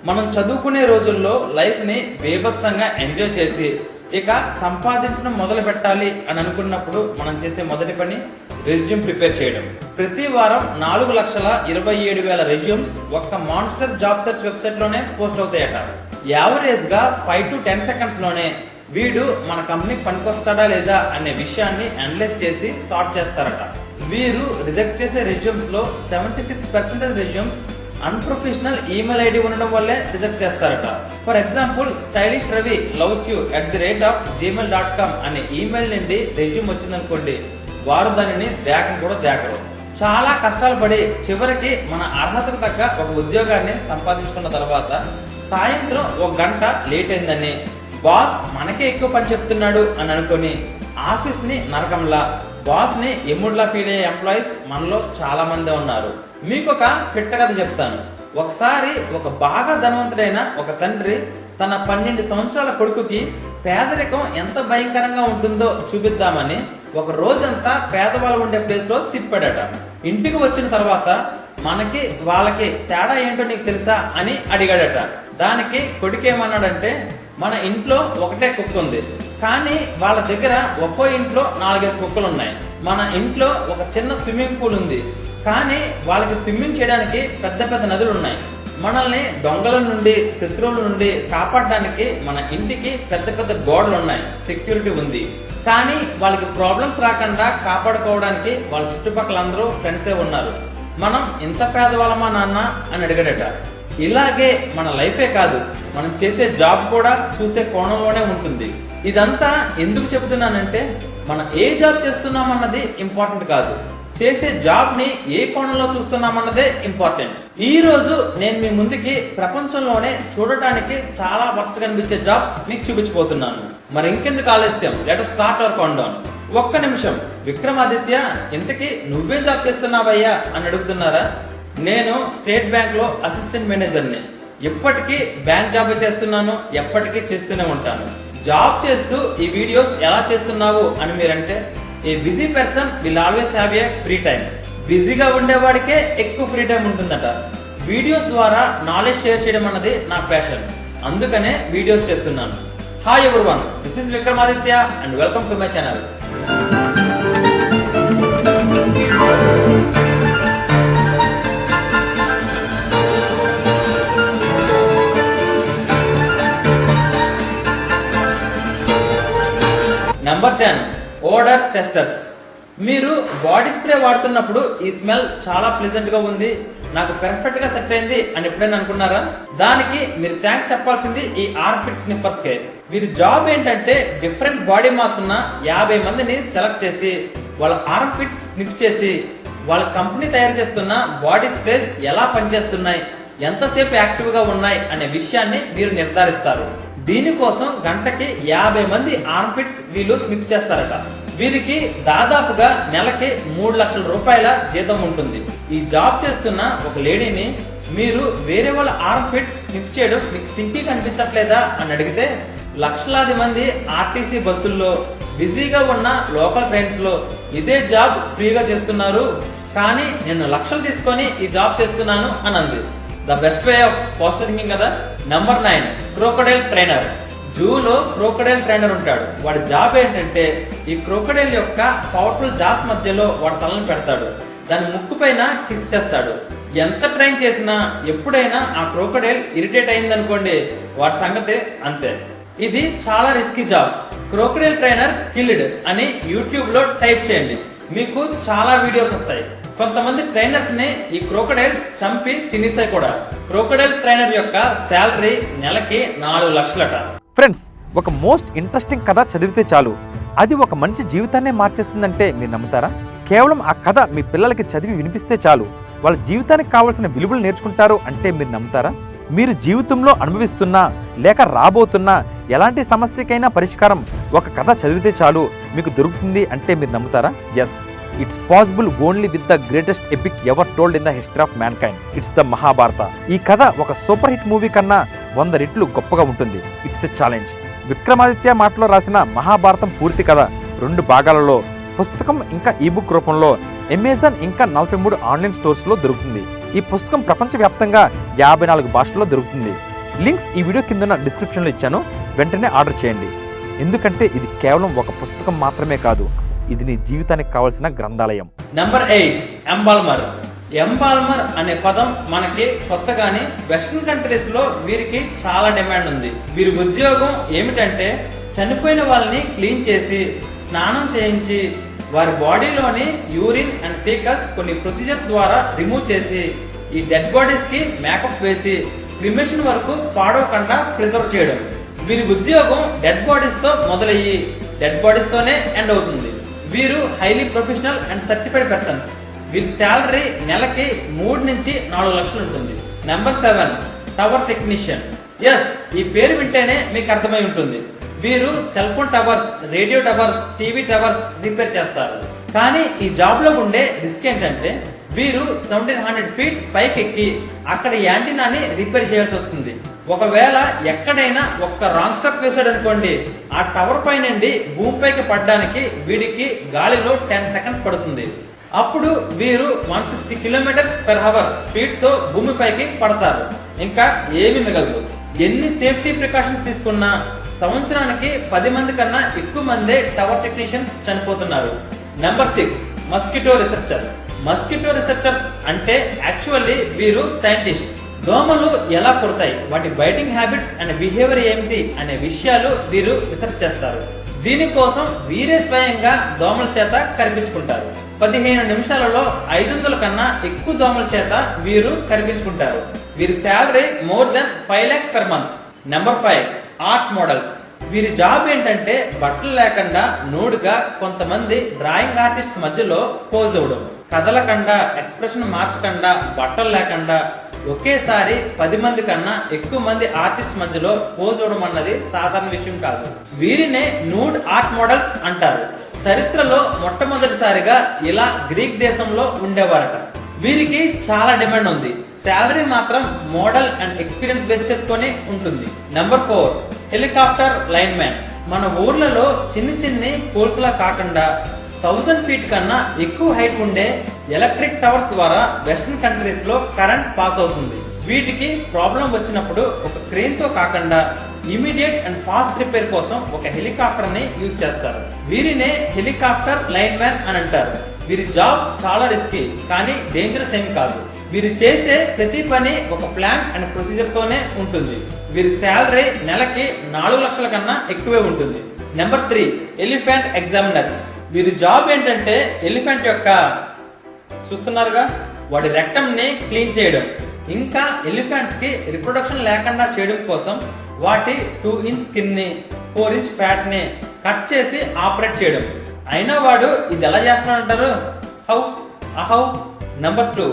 మనం చదువుకునే రోజుల్లో లైఫ్ని బేభత్సంగా ఎంజాయ్ చేసి ఇక సంపాదించడం మొదలు పెట్టాలి అని అనుకున్నప్పుడు మనం చేసే మొదటి పని రెజ్యూమ్ ప్రిపేర్ చేయడం. ప్రతి వారం 4,27,000 రెజ్యూమ్స్ ఒక్క మాన్స్టర్ జాబ్ సెర్చ్ వెబ్సైట్ లోనే పోస్ట్ అవుతాయట. యావరేజ్ గా 5 to 10 seconds లోనే వీడు మన కంపెనీకి పనికొస్తాడా లేదా అనే విషయాన్ని అనలైజ్ చేసి సార్ట్ చేస్తారట. వీరు రిజెక్ట్ చేసే రెజ్యూమ్స్ లో 76% రెజ్యూమ్స్ అన్ప్రొఫెషనల్ ఈమెయిల్ ఐడి ఉండడం వల్లే రిజెక్ట్ చేస్తారట. For example, stylish Ravi loves you @gmail.com అనే ఈమెయిల్ నుండి రెజ్యూమ్ వచ్చిందనుకోండి, వారు దానిని దేకను కూడా దేకరు. చాలా కష్టాలు పడి చివరికి మన అర్హతకు తగ్గ ఒక ఉద్యోగాన్ని సంపాదించుకున్న తర్వాత సాయంత్రం 1 గంట లేట్ అయిందని బాస్ మనకే ఎక్కువ పని చెప్తున్నాడు అని అనుకుని ఆఫీస్ ని నరకంలా, బాస్ ని ఎమ్ముడ్లా ఫీల్ అయ్యే ఎంప్లాయీస్ మనలో చాలా మంది ఉన్నారు. మీకు ఒక పిట్ట కథ చెప్తాను. ఒకసారి ఒక బాగా ధనవంతుడైన ఒక తండ్రి తన 12 సంవత్సరాల కొడుకుకి పేదరికం ఎంత భయంకరంగా ఉంటుందో చూపిద్దామని ఒక రోజంతా పేదవాళ్ళు ఉండే ప్లేస్ లో తిప్పాడట. ఇంటికి వచ్చిన తర్వాత మనకి వాళ్ళకి తేడా ఏంటో నీకు తెలుసా అని అడిగాడట. దానికి కొడుకేమన్నాడంటే, మన ఇంట్లో ఒకటే కుక్క ఉంది, కానీ వాళ్ళ దగ్గర ఒక్కో ఇంట్లో 4-5 కుక్కలు ఉన్నాయి. మన ఇంట్లో ఒక చిన్న స్విమ్మింగ్ పూల్ ఉంది, కానీ వాళ్ళకి స్విమ్మింగ్ చేయడానికి పెద్ద పెద్ద నదులు ఉన్నాయి. మనల్ని దొంగల నుండి, శత్రువుల నుండి కాపాడడానికి మన ఇంటికి పెద్ద పెద్ద గోడలు ఉన్నాయి, సెక్యూరిటీ ఉంది. కానీ వాళ్ళకి ప్రాబ్లమ్స్ రాకుండా కాపాడుకోవడానికి వాళ్ళ చుట్టుపక్కల అందరూ ఫ్రెండ్సే ఉన్నారు. మనం ఇంత పేదవాళ్ళమా నాన్న అని అడిగాడట. ఇలాగే మన లైఫే కాదు, మనం చేసే జాబ్ కూడా చూసే కోణంలోనే ఉంటుంది. ఇదంతా ఎందుకు చెబుతున్నానంటే, మనం ఏ జాబ్ చేస్తున్నామన్నది ఇంపార్టెంట్ కాదు, చేసే జాబ్ ని ఏ కోణంలో చూస్తున్నామన్నదే ఇంపార్టెంట్. ఈ రోజు నేను మీ ముందుకి ప్రపంచంలోనే చూడటానికి చాలా వర్స్ట్ కనిపించే జాబ్స్ మీకు చూపించబోతున్నాను. మరి ఇంకెందుకు ఆలస్యం, let us start our countdown. ఒక్క నిమిషం, విక్రమాదిత్య ఇంతకీ నువ్వే జాబ్ చేస్తున్నావయ్యా అని అడుగుతున్నారా? నేను స్టేట్ బ్యాంక్ లో అసిస్టెంట్ మేనేజర్ని. ఎప్పటికీ బ్యాంక్ జాబ్ చేస్తున్నాను, ఎప్పటికీ చేస్తూనే ఉంటాను. జాబ్ చేస్తూ ఈ వీడియోస్ ఎలా చేస్తున్నావు అని మీరంటే, a busy person will always have a free time. బిజీగా ఉండేవాడికే ఎక్కువ ఫ్రీ టైం ఉంటుందట. వీడియోస్ ద్వారా నాలెడ్జ్ షేర్ చేయడం అన్నది నా ప్యాషన్, అందుకనే వీడియోస్ చేస్తున్నాను. Hi everyone, this is Vikramaditya and welcome to my channel. Number 10, odour testers. మీరు బాడీ స్ప్రే వాడుతున్నప్పుడు ఈ స్మెల్ చాలా ప్లెజెంట్ గా ఉంది, నాకు పెర్ఫెక్ట్ గా సెట్ అయింది అని ఎప్పుడైనా అనుకున్నారా? దానికి మీరు థ్యాంక్స్ చెప్పాల్సింది ఈ ఆర్పిట్ స్నిఫర్స్ కే. వీరి జాబ్ ఏంటంటే, డిఫరెంట్ బాడీ మాస్ ఉన్న 50 మందిని సెలెక్ట్ చేసి వాళ్ళ ఆర్పిట్స్ స్నిఫ్ చేసి వాళ్ళ కంపెనీ తయారు చేస్తున్న బాడీ స్ప్రేస్ ఎలా పనిచేస్తున్నాయి, ఎంతసేపు యాక్టివ్ గా ఉన్నాయి అనే విషయాన్ని మీరు నిర్ధారిస్తారు. దీనికోసం గంటకి 50 మంది ఆర్పిట్స్ వీళ్ళు స్నిఫ్ చేస్తారట. వీరికి దాదాపుగా నెలకి 3 లక్షల రూపాయల జీతం ఉంటుంది. ఈ జాబ్ చేస్తున్న ఒక లేడీని మీరు వేరే వాళ్ళ ఆర్పిట్స్ స్నిఫ్ చేయడం మీకు స్టింకీగా అనిపించట్లేదా అని అడిగితే, లక్షలాది మంది ఆర్టీసీ బస్సుల్లో, బిజీగా ఉన్న లోకల్ ట్రైన్స్ లో ఇదే జాబ్ ఫ్రీగా చేస్తున్నారు, కానీ నేను లక్షలు తీసుకొని ఈ జాబ్ చేస్తున్నాను అని అంది. The best way of positive thinking కదా. Number 9, crocodile trainer. జూలో క్రోకోడైల్ ట్రైనర్ ఉంటాడు. వాడి జాబ్ ఏంటంటే, ఈ క్రోకోడైల్ యొక్క పవర్ఫుల్ జాస్ మధ్యలో వాడి తలను పెడతాడు, దాని ముక్కు పైన కిస్ చేస్తాడు. ఎంత ట్రైన్ చేసినా ఎప్పుడైనా ఆ క్రోకోడైల్ ఇరిటేట్ అయిందనుకోండి, వాడి సంగతి అంతే. ఇది చాలా risky job. Crocodile trainer killed అని యూట్యూబ్ లో టైప్ చేయండి, మీకు చాలా వీడియోస్ వస్తాయి. కొంతమంది ట్రైనర్స్ ని ఈ క్రోకోడైల్స్ చంపి తినేసాయి కూడా. క్రోకోడైల్ ట్రైనర్ యొక్క శాలరీ నెలకి 4 లక్షలట. ఫ్రెండ్స్, ఒక మోస్ట్ ఇంట్రెస్టింగ్ కథ చదివితే చాలు, అది ఒక మంచి జీవితాన్నే మార్చేస్తుందంటే మీరు నమ్ముతారా? కేవలం ఆ కథ మీ పిల్లలకి చదివి వినిపిస్తే చాలు, వాళ్ళ జీవితానికి కావాల్సిన విలువలు నేర్చుకుంటారు అంటే మీరు నమ్ముతారా? మీరు జీవితంలో అనుభవిస్తున్నా లేక రాబోతున్నా ఎలాంటి సమస్యకైనా పరిష్కారం ఒక కథ చదివితే చాలు మీకు దొరుకుతుంది అంటే మీరు నమ్ముతారా? Yes, it's possible only with the greatest epic ever told in the history of mankind. It's the Mahabharata. ఈ కథ ఒక సూపర్ హిట్ మూవీ కన్నా 100 రెట్లు గొప్పగా ఉంటుంది. It's a challenge. విక్రమాదిత్య మాటలో రాసిన మహాభారతం పూర్తి కథ 2 భాగాలలో, పుస్తకం ఇంకా ఈబుక్ రూపంలో అమెజాన్ ఇంకా 43 ఆన్లైన్ స్టోర్స్ లో దొరుకుతుంది. ఈ పుస్తకం ప్రపంచవ్యాప్తంగా 54 భాషల్లో దొరుకుతుంది. లింక్స్ ఈ వీడియో కింద డిస్క్రిప్షన్లో ఇచ్చాను, వెంటనే ఆర్డర్ చేయండి. ఎందుకంటే ఇది కేవలం ఒక పుస్తకం మాత్రమే కాదు, ఇది నీ జీవితానికి కావాల్సిన గ్రంథాలయం. నెంబర్ 8 ఎంబాల్మర్. ఎంబాల్మర్ అనే పదం మనకి కొత్తగానే వెస్ట్రన్ కంట్రీస్ లో వీరికి చాలా డిమాండ్ ఉంది. వీరి ఉద్యోగం ఏమిటంటే చనిపోయిన వాళ్ళని క్లీన్ చేసి స్నానం చేయించి వారి బాడీలోని యూరిన్ అండ్ ఫీకస్ కొన్ని ప్రొసీజర్స్ ద్వారా రిమూవ్ చేసి ఈ డెడ్ బాడీస్ కి మేకప్ వేసి క్రిమేషన్ వరకు పాడవకుండా ప్రిజర్వ్ చేయడం. వీరి ఉద్యోగం డెడ్ బాడీస్ తో మొదలయ్యి డెడ్ బాడీస్ తోనే ఎండ్ అవుతుంది. వీరు highly professional and certified persons. వీరి శాలరీ నెలకి 3 నుంచి 4 లక్షలు ఉంటుంది. Number 7 tower technician. ఎస్, ఈ పేరు వింటేనే మీకు అర్థమై ఉంటుంది. వీరు cell phone towers, radio towers, TV towers repair చేస్తారు. కానీ ఈ జాబ్ లో ఉండే రిస్క్ ఏంటంటే వీరు 1700 ఫీట్ పైకి ఎక్కి అక్కడ యాంటీనాని రిపేర్ చేయాల్సి వస్తుంది. ఒకవేళ ఎక్కడైనా ఒక్క రాంగ్ స్టెప్ వేసాడు అనుకోండి, ఆ టవర్ పై నుండి భూమిపైకి పడడానికి వీడికి గాలిలో 10 సెకండ్స్ పడుతుంది. అప్పుడు వీరు 160 km/h స్పీడ్ తో భూమిపైకి పడతారు. ఇంకా ఏమీ మిగలదు. ఎన్ని సేఫ్టీ ప్రికాషన్స్ తీసుకున్నా సంవత్సరానికి 10 మంది కన్నా ఎక్కువ మందే టవర్ టెక్నీషియన్స్ చనిపోతున్నారు. Number 6 mosquito researcher. Mosquito researchers అంటే యాక్చువల్లీ వీరు సైంటిస్ట్స్. దోమలు ఎలా కుడతాయి, వాటి బైటింగ్ హ్యాబిట్స్ అండ్ బిహేవియర్ ఏమిటి అనే విషయాలు వీరు రీసెర్చ్ చేస్తారు. దీనికోసం వీరే స్వయంగా దోమల చేత కరిపించుకుంటారు. 15 నిమిషాలలో 500 కన్నా ఎక్కువ దోమల చేత వీరు కరిపించుకుంటారు. వీరి salary more than 5 lakhs per month. Number 5 art models. వీరి జాబ్ ఏంటంటే బట్టలు లేకుండా నూడుగా కొంతమంది డ్రాయింగ్ ఆర్టిస్ట్స్ మధ్యలో పోజ్ ఇవ్వడం. కదలకుండా, ఎక్స్ప్రెషన్ మార్చకుండా, బట్టలు లేకుండా ఒకేసారి 10 మంది కన్నా ఎక్కువ మంది ఆర్టిస్ట్ మధ్యలో పోజ్ ఇవ్వడం అన్నది సాధారణ విషయం కాదు. వీరినే నూడ్ ఆర్ట్ మోడల్స్ అంటారు. చరిత్రలో మొట్టమొదటిసారిగా ఇలా గ్రీక్ దేశంలో ఉండేవారట. వీరికి చాలా డిమాండ్ ఉంది. శాలరీ మాత్రం మోడల్ అండ్ ఎక్స్పీరియన్స్ బేస్ చేసుకొని ఉంటుంది. Number 4 helicopter line man. మన ఊర్లలో చిన్ని పోల్స్ లా కాకుండా 1000 ఫీట్ కన్నా ఎక్కువ హైట్ ఉండే ఎలక్ట్రిక్ టవర్స్ ద్వారా వెస్టర్న్ కంట్రీస్ లో కరెంట్ పాస్ అవుతుంది. వీటికి ప్రాబ్లం వచ్చినప్పుడు ఒక క్రేన్ తో కాకుండా ఇమీడియట్ అండ్ ఫాస్ట్ రిపేర్ కోసం ఒక హెలికాప్టర్ ని యూజ్ చేస్తారు. వీరినే హెలికాప్టర్ లైన్ మ్యాన్ అని అంటారు. వీరి జాబ్ చాలా రిస్కీ కానీ డేంజరస్ ఏమి కాదు. వీరు చేసే ప్రతి పని ఒక ప్లాన్ అండ్ ప్రొసీజర్ తోనే ఉంటుంది. వీరి శాలరీ నెలకి 4 లక్షల కన్నా ఎక్కువే ఉంటుంది. Number 3 elephant examiners. వీరి జాబ్ ఏంటంటే ఎలిఫెంట్ యొక్క చూస్తున్నారుగా వాడి రెక్టమ్ ని క్లీన్ చేయడం. ఇంకా ఎలిఫెంట్స్ కి రిప్రొడక్షన్ లేకుండా చేయడం కోసం వాటి 2 inch స్కిన్ ని 4 inch ఫ్యాట్ ని కట్ చేసి ఆపరేట్ చేయడం. అయినా వాడు ఇది ఎలా చేస్తున్నాడంటారు? How. Number 2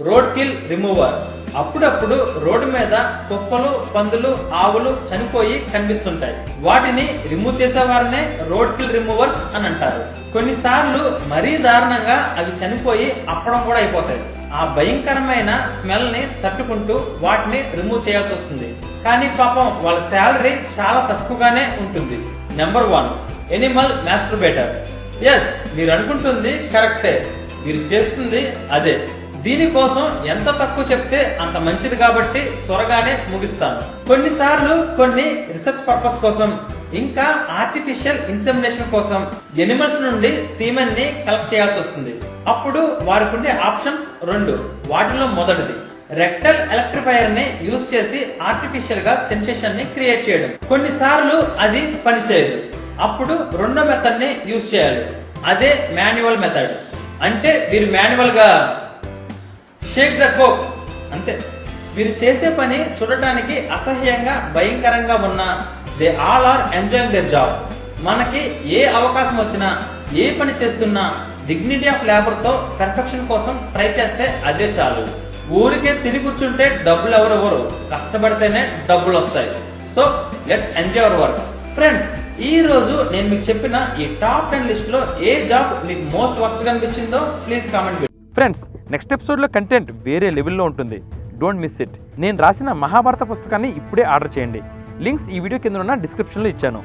road kill remover. అప్పుడప్పుడు రోడ్డు మీద కుక్కలు, పందులు, ఆవులు చనిపోయి కనిపిస్తుంటాయి. వాటిని రిమూవ్ చేసేవారినే రోడ్ కిల్ రిమూవర్స్ అని అంటారు. కొన్నిసార్లు మరీ దారుణంగా అవి చనిపోయి అప్పడం కూడా అయిపోతాయి. ఆ భయంకరమైన స్మెల్ ని తట్టుకుంటూ వాటిని రిమూవ్ చేయాల్సి వస్తుంది. కానీ పాపం వాళ్ళ శాలరీ చాలా తక్కువగానే ఉంటుంది. Number 1 Animal మాస్టర్బేటర్. ఎస్, మీరు అనుకుంటుంది కరెక్టే, మీరు చేస్తుంది అదే. దీనికోసం ఎంత తక్కువ చెప్తే అంత మంచిది కాబట్టి త్వరగానే ముగిస్తాను. కొన్నిసార్లు కొన్ని రీసెర్చ్ పర్పస్ కోసం ఇంకా ఆర్టిఫిషియల్ ఇన్సెమినేషన్ కోసం ఎనిమల్స్ నుండి సీమెన్ ని కలెక్ట్ చేయాల్సి వస్తుంది. అప్పుడు వారికి ఉండే ఆప్షన్స్ 2. వాటిలో మొదటిది రెక్టల్ ఎలక్ట్రిఫైయర్ ని యూజ్ చేసి ఆర్టిఫిషియల్ గా సెన్సేషన్ ని క్రియేట్ చేయడం. కొన్నిసార్లు అది పనిచేయదు. అప్పుడు రెండో మెథడ్ ని యూజ్ చేయాలి. అదే మాన్యువల్ మెథడ్. అంటే వీరు మాన్యువల్ గా షేక్ ద కోక్ అంతే. వీరు చేసే పని చూడటానికి అసహ్యంగా భయంకరంగా ఉన్నా they all are enjoying their job. మనకి ఏ అవకాశం వచ్చినా, ఏ పని చేస్తున్నా డిగ్నిటీ ఆఫ్ లేబర్ తో పర్ఫెక్షన్ కోసం ట్రై చేస్తే అదే చాలు. ఊరికే తిరిగి కూర్చుంటే డబ్బులు ఎవరెవరు, కష్టపడితేనే డబ్బులు వస్తాయి. So let's enjoy hour work. Friends, ఈ రోజు నేను మీకు చెప్పిన ఈ టాప్ 10 లిస్ట్ లో ఏ జాబ్ మీకు మోస్ట్ వర్స్ట్ గా అనిపించిందో ప్లీజ్ కామెంట్. ఫ్రెండ్స్, నెక్స్ట్ ఎపిసోడ్లో కంటెంట్ వేరే లెవెల్లో ఉంటుంది. Don't miss it. నేను రాసిన మహాభారత పుస్తకాన్ని ఇప్పుడే ఆర్డర్ చేయండి. లింక్స్ ఈ వీడియో కింద ఉన్న డిస్క్రిప్షన్లో ఇచ్చాను.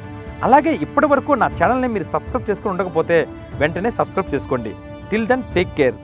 అలాగే ఇప్పటి వరకు నా ఛానల్ని మీరు సబ్స్క్రైబ్ చేసుకుని ఉండకపోతే వెంటనే సబ్స్క్రైబ్ చేసుకోండి. Till then take care.